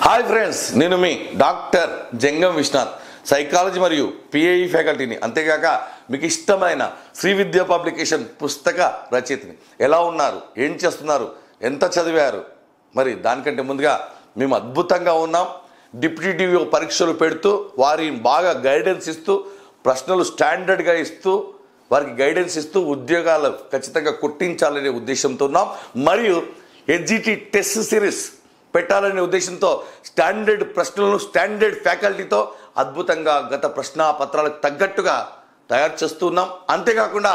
Hi friends, నేను మీ doctor జంగం Vishwanath, psychology మరియు PAE ఫ్యాకల్టీని, అంతేగాక మీకు ఇష్టమైన శ్రీ విద్యా పబ్లికేషన్ పుస్తక రచయితని. ఎలా ఉన్నారు, ఏం చేస్తున్నారు, ఎంత చదివారు? మరి దానికంటే ముందుగా మేము అద్భుతంగా ఉన్నాం. డిప్యూటీ డిఓ పరీక్షలు పెడుతూ వారిని బాగా గైడెన్స్ ఇస్తూ, ప్రశ్నలు స్టాండర్డ్గా ఇస్తూ, వారికి గైడెన్స్ ఇస్తూ ఉద్యోగాలు ఖచ్చితంగా కొట్టించాలనే ఉద్దేశంతో ఉన్నాం. మరియు ఎస్జిటి టెస్ట్ సిరీస్ పెట్టాలనే ఉద్దేశంతో స్టాండర్డ్ ప్రశ్నలను స్టాండర్డ్ ఫ్యాకల్టీతో అద్భుతంగా గత ప్రశ్నాపత్రాలకు తగ్గట్టుగా తయారు చేస్తున్నాం. అంతేకాకుండా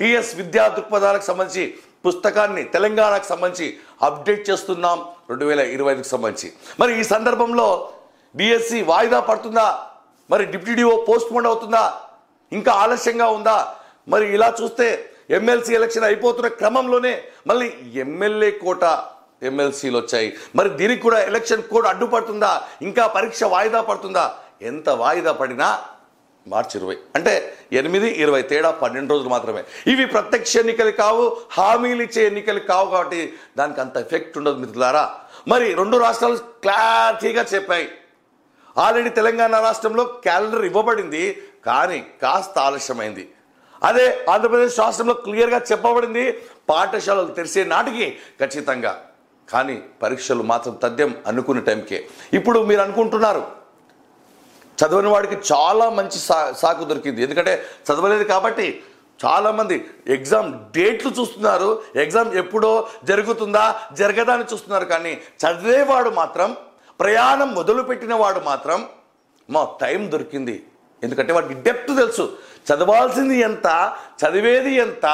టిఎస్ విద్యా దృక్పథాలకు సంబంధించి పుస్తకాన్ని తెలంగాణకు సంబంధించి అప్డేట్ చేస్తున్నాం 2025కి సంబంధించి. మరి ఈ సందర్భంలో డిఎస్సి వాయిదా పడుతుందా, మరి డిప్యూటీ డిఓ పోస్ట్ పోన్ అవుతుందా, ఇంకా ఆలస్యంగా ఉందా? మరి ఇలా చూస్తే ఎమ్మెల్సీ ఎలక్షన్ అయిపోతున్న క్రమంలోనే మళ్ళీ ఎమ్మెల్యే కోట ఎమ్మెల్సీలు వచ్చాయి. మరి దీనికి కూడా ఎలక్షన్ కోడ్ అడ్డుపడుతుందా, ఇంకా పరీక్ష వాయిదా పడుతుందా? ఎంత వాయిదా పడినా మార్చి 20 అంటే 8, 20 తేడా 12 రోజులు మాత్రమే. ఇవి ప్రత్యక్ష ఎన్నికలు కావు, హామీలు ఇచ్చే ఎన్నికలు కావు, కాబట్టి దానికి అంత ఎఫెక్ట్ ఉండదు మిత్రులారా. మరి రెండు రాష్ట్రాలు క్లారిటీగా చెప్పాయి. ఆల్రెడీ తెలంగాణ రాష్ట్రంలో క్యాలెండర్ ఇవ్వబడింది, కానీ కాస్త ఆలస్యమైంది. అదే ఆంధ్రప్రదేశ్ రాష్ట్రంలో క్లియర్గా చెప్పబడింది, పాఠశాలలు తెరిసే నాటికి ఖచ్చితంగా. కానీ పరీక్షలు మాత్రం తథ్యం అనుకున్న టైంకే. ఇప్పుడు మీరు అనుకుంటున్నారు చదవని వాడికి చాలా మంచి సాకు దొరికింది, ఎందుకంటే చదవలేదు కాబట్టి. చాలామంది ఎగ్జామ్ డేట్లు చూస్తున్నారు, ఎగ్జామ్ ఎప్పుడో జరుగుతుందా జరగదా అని చూస్తున్నారు. కానీ చదివేవాడు మాత్రం, ప్రయాణం మొదలుపెట్టిన వాడు మాత్రం మా టైం దొరికింది, ఎందుకంటే వాడికి డెప్త్ తెలుసు. చదవాల్సింది ఎంత, చదివేది ఎంత,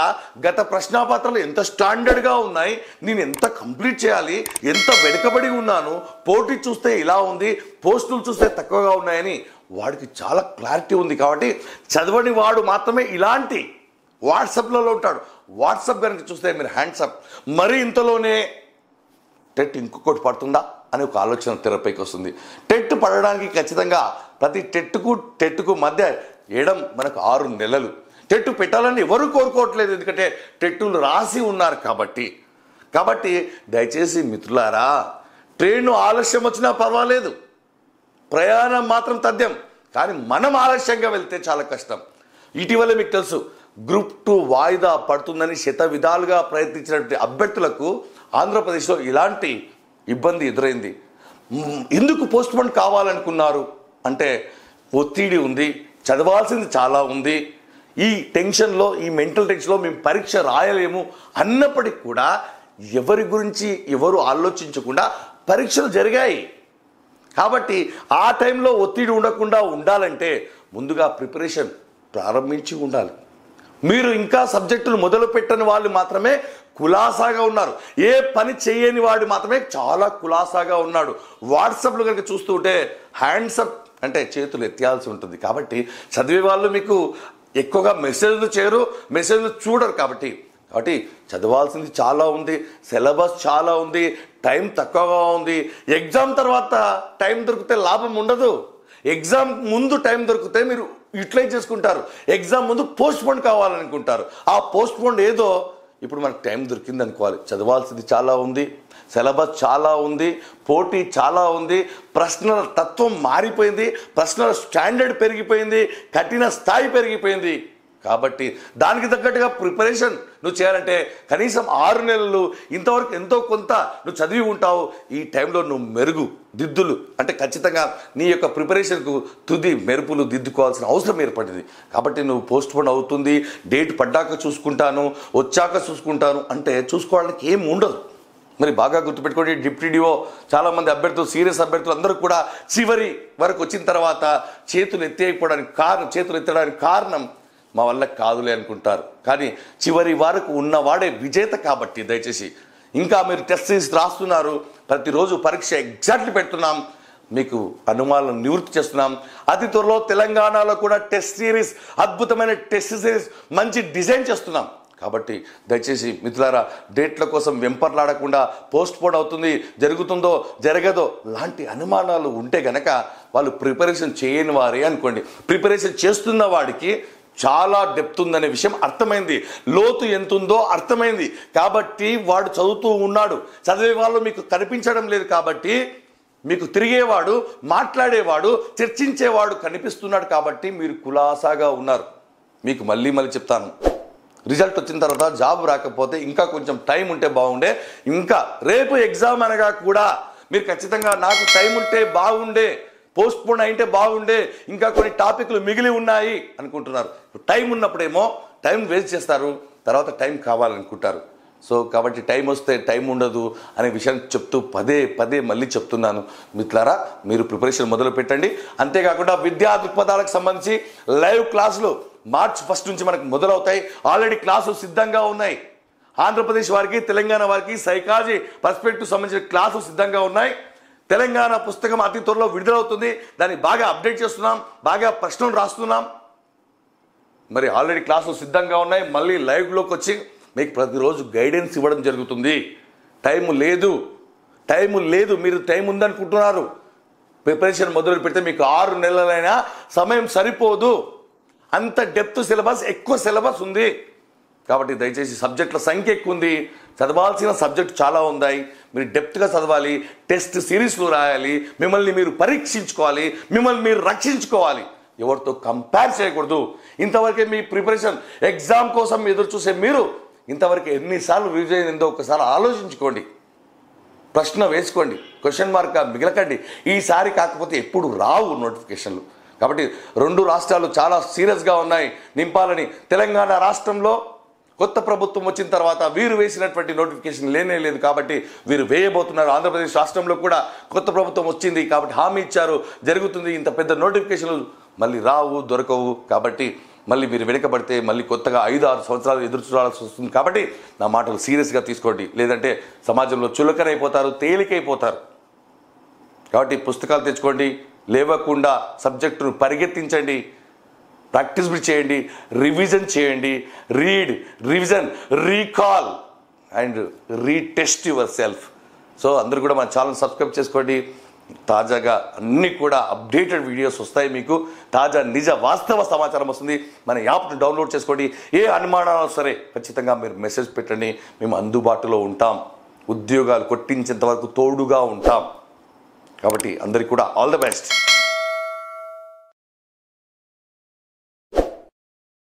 గత ప్రశ్నాపత్రాలు ఎంత స్టాండర్డ్గా ఉన్నాయి, నేను ఎంత కంప్లీట్ చేయాలి, ఎంత వెనుకబడి ఉన్నాను, పోటీ చూస్తే ఇలా ఉంది, పోస్టులు చూస్తే తక్కువగా ఉన్నాయని వాడికి చాలా క్లారిటీ ఉంది. కాబట్టి చదవని వాడు మాత్రమే ఇలాంటి వాట్సాప్లలో ఉంటాడు. వాట్సాప్ కనుక చూస్తే మీరు హ్యాండ్సప్. మరి ఇంతలోనే టెట్ ఇంకొకటి పడుతుందా అనే ఒక ఆలోచన తెరపైకి వస్తుంది. టెట్ పడడానికి ఖచ్చితంగా ప్రతి టెట్కు మధ్య ఏడం మనకు 6 నెలలు. టెట్టు పెట్టాలని ఎవరు కోరుకోవట్లేదు, ఎందుకంటే టెట్టులు రాసి ఉన్నారు కాబట్టి దయచేసి మిత్రులారా, ట్రైన్ ఆలస్యం వచ్చినా పర్వాలేదు, ప్రయాణం మాత్రం తథ్యం. కానీ మనం ఆలస్యంగా వెళ్తే చాలా కష్టం. ఇటీవల మీకు తెలుసు, గ్రూప్ 2 వాయిదా పడుతుందని శత విధాలుగా ప్రయత్నించినటువంటి అభ్యర్థులకు ఆంధ్రప్రదేశ్లో ఇలాంటి ఇబ్బంది ఎదురైంది. ఎందుకు పోస్ట్ పోన్ కావాలనుకున్నారు అంటే ఒత్తిడి ఉంది, చదవాల్సింది చాలా ఉంది, ఈ టెన్షన్లో, ఈ మెంటల్ టెన్షన్లో మేము పరీక్ష రాయలేము అన్నప్పటికీ కూడా ఎవరి గురించి ఎవరు ఆలోచించకుండా పరీక్షలు జరిగాయి. కాబట్టి ఆ టైంలో ఒత్తిడి ఉండకుండా ఉండాలంటే ముందుగా ప్రిపరేషన్ ప్రారంభించి ఉండాలి. మీరు ఇంకా సబ్జెక్టులు మొదలు పెట్టని వాళ్ళు మాత్రమే కులాసాగా ఉన్నారు, ఏ పని చేయని వాడు మాత్రమే చాలా కులాసాగా ఉన్నాడు. వాట్సాప్లో కనుక చూస్తూ ఉంటే హ్యాండ్సప్ అంటే చేతులు ఎత్తాల్సి ఉంటుంది. కాబట్టి చదివే వాళ్ళు మీకు ఎక్కువగా మెసేజ్లు చేయరు, మెసేజ్లు చూడరు. కాబట్టి చదవాల్సింది చాలా ఉంది, సిలబస్ చాలా ఉంది, టైం తక్కువగా ఉంది. ఎగ్జామ్ తర్వాత టైం దొరికితే లాభం ఉండదు. ఎగ్జామ్ ముందు టైం దొరికితే మీరు యూటిలైజ్ చేసుకుంటారు, ఎగ్జామ్ ముందు పోస్ట్ పోన్ కావాలనుకుంటారు. ఆ పోస్ట్ పోన్ ఏదో ఇప్పుడు మనకు టైం దొరికింది అనుకోవాలి. చదవాల్సింది చాలా ఉంది, సిలబస్ చాలా ఉంది, పోటీ చాలా ఉంది, ప్రశ్నల తత్వం మారిపోయింది, ప్రశ్నల స్టాండర్డ్ పెరిగిపోయింది, కఠిన స్థాయి పెరిగిపోయింది. కాబట్టి దానికి తగ్గట్టుగా ప్రిపరేషన్ నువ్వు చేయాలంటే కనీసం 6 నెలలు ఇంతవరకు ఎంతో కొంత నువ్వు చదివి ఉంటావు. ఈ టైంలో నువ్వు మెరుగు దిద్దులు అంటే ఖచ్చితంగా నీ యొక్క ప్రిపరేషన్కు తుది మెరుపులు దిద్దుకోవాల్సిన అవసరం ఏర్పడింది. కాబట్టి నువ్వు పోస్ట్ పోన్ అవుతుంది, డేట్ పడ్డాక చూసుకుంటాను, వచ్చాక చూసుకుంటాను అంటే చూసుకోవడానికి ఏం ఉండదు. మరి బాగా గుర్తుపెట్టుకోండి, డిప్యూటీ డిఓ చాలామంది అభ్యర్థులు, సీరియస్ అభ్యర్థులు అందరూ కూడా చివరి వరకు వచ్చిన తర్వాత చేతులు ఎత్తడానికి కారణం మా వల్ల కాదులే అనుకుంటారు. కానీ చివరి వరకు ఉన్నవాడే విజేత. కాబట్టి దయచేసి ఇంకా మీరు టెస్ట్ సిరీస్ రాస్తున్నారు, ప్రతిరోజు పరీక్ష ఎగ్జాక్ట్లీ పెడుతున్నాం, మీకు అనుమానాలను నివృత్తి చేస్తున్నాం. అతి త్వరలో తెలంగాణలో కూడా టెస్ట్ సిరీస్, అద్భుతమైన టెస్ట్ సిరీస్ మంచి డిజైన్ చేస్తున్నాం. కాబట్టి దయచేసి మిత్రులారా, డేట్ల కోసం వెంపర్లాడకుండా పోస్ట్ పోన్ అవుతుంది, జరుగుతుందో జరగదో లాంటి అనుమానాలు ఉంటే గనక వాళ్ళు ప్రిపరేషన్ చేయని వారే అనుకోండి. ప్రిపరేషన్ చేస్తున్న వాడికి చాలా డెప్త్ ఉందనే విషయం అర్థమైంది, లోతు ఎంత ఉందో అర్థమైంది. కాబట్టి వాడు చదువుతూ ఉన్నాడు, చదివే వాళ్ళు మీకు కనిపించడం లేదు. కాబట్టి మీకు తిరిగేవాడు, మాట్లాడేవాడు, చర్చించేవాడు కనిపిస్తున్నాడు కాబట్టి మీరు కులాసాగా ఉన్నారు. మీకు మళ్ళీ చెప్తాను, రిజల్ట్ వచ్చిన తర్వాత జాబ్ రాకపోతే ఇంకా కొంచెం టైం ఉంటే బాగుండే, ఇంకా రేపు ఎగ్జామ్ అనగా కూడా మీరు ఖచ్చితంగా నాకు టైం ఉంటే బాగుండే, పోస్ట్పోన్ అయితే బాగుండే, ఇంకా కొన్ని టాపిక్లు మిగిలి ఉన్నాయి అనుకుంటున్నారు. టైం ఉన్నప్పుడేమో టైం వేస్ట్ చేస్తారు, తర్వాత టైం కావాలనుకుంటారు. సో కాబట్టి టైం వస్తే టైం ఉండదు అనే విషయాన్ని చెప్తూ పదే మళ్ళీ చెప్తున్నాను. మిత్రులారా, మీరు ప్రిపరేషన్ మొదలు పెట్టండి. అంతేకాకుండా విద్యా దృక్పథాలకు సంబంధించి లైవ్ క్లాసులు మార్చ్ 1 నుంచి మనకు మొదలవుతాయి. ఆల్రెడీ క్లాసులు సిద్ధంగా ఉన్నాయి. ఆంధ్రప్రదేశ్ వారికి, తెలంగాణ వారికి సైకాలజీ పర్స్పెక్టివ్ సంబంధించిన క్లాసులు సిద్ధంగా ఉన్నాయి. తెలంగాణ పుస్తకం అతి త్వరలో విడుదలవుతుంది. దాన్ని బాగా అప్డేట్ చేస్తున్నాం, బాగా ప్రశ్నలు రాస్తున్నాం. మరి ఆల్రెడీ క్లాసులు సిద్ధంగా ఉన్నాయి. మళ్ళీ లైవ్లోకి వచ్చి మీకు ప్రతిరోజు గైడెన్స్ ఇవ్వడం జరుగుతుంది. టైం లేదు, మీరు టైం ఉందనుకుంటున్నారు. ప్రిపరేషన్ మొదలు పెడితే మీకు 6 నెలలైనా సమయం సరిపోదు. అంత డెప్త్ సిలబస్, ఎక్కువ సిలబస్ ఉంది. కాబట్టి దయచేసి సబ్జెక్టుల సంఖ్య ఎక్కువ ఉంది, చదవాల్సిన సబ్జెక్టు చాలా ఉన్నాయి. మీరు డెప్త్గా చదవాలి, టెస్ట్ సిరీస్లు రాయాలి, మిమ్మల్ని మీరు పరీక్షించుకోవాలి, మిమ్మల్ని మీరు రక్షించుకోవాలి. ఎవరితో కంపేర్ చేయకూడదు. ఇంతవరకే మీ ప్రిపరేషన్ ఎగ్జామ్ కోసం ఎదురు చూసే మీరు ఇంతవరకు ఎన్నిసార్లు రివిజన్ అయిందో ఒకసారి ఆలోచించుకోండి, ప్రశ్న వేసుకోండి, క్వశ్చన్ మార్క్గా మిగలకండి. ఈసారి కాకపోతే ఎప్పుడు రావు నోటిఫికేషన్లు. కాబట్టి 2 రాష్ట్రాలు చాలా సీరియస్గా ఉన్నాయి నింపాలని. తెలంగాణ రాష్ట్రంలో కొత్త ప్రభుత్వం వచ్చిన తర్వాత వీరు వేసినటువంటి నోటిఫికేషన్ లేనే లేదు కాబట్టి వీరు వేయబోతున్నారు. ఆంధ్రప్రదేశ్ రాష్ట్రంలో కూడా కొత్త ప్రభుత్వం వచ్చింది కాబట్టి హామీ ఇచ్చారు, జరుగుతుంది. ఇంత పెద్ద నోటిఫికేషన్లు మళ్ళీ రావు, దొరకవు. కాబట్టి మళ్ళీ మీరు వెనుకబడితే మళ్ళీ కొత్తగా 5-6 సంవత్సరాలు ఎదురు చూడాల్సి వస్తుంది. కాబట్టి నా మాటలు సీరియస్గా తీసుకోండి, లేదంటే సమాజంలో చులకనైపోతారు, తేలికైపోతారు. కాబట్టి పుస్తకాలు తెచ్చుకోండి, లేవకుండా సబ్జెక్టును పరిగెత్తించండి, ప్రాక్టీస్ చేయండి, రివిజన్ చేయండి. Read, revision, recall and retest your self. So అందరూ కూడా మన ఛానల్ సబ్స్క్రైబ్ చేసుకోండి. తాజాగా అన్నీ కూడా అప్డేటెడ్ వీడియోస్ వస్తాయి. మీకు తాజా నిజ వాస్తవ సమాచారం వస్తుంది. మన యాప్ను డౌన్లోడ్ చేసుకోండి. ఏ అనుమానాలు సరే ఖచ్చితంగా మీరు మెసేజ్ పెట్టండి, మేము అందుబాటులో ఉంటాం. ఉద్యోగాలు కొట్టించేంత వరకు తోడుగా ఉంటాం. కాబట్టి అందరికీ కూడా ఆల్ ద బెస్ట్.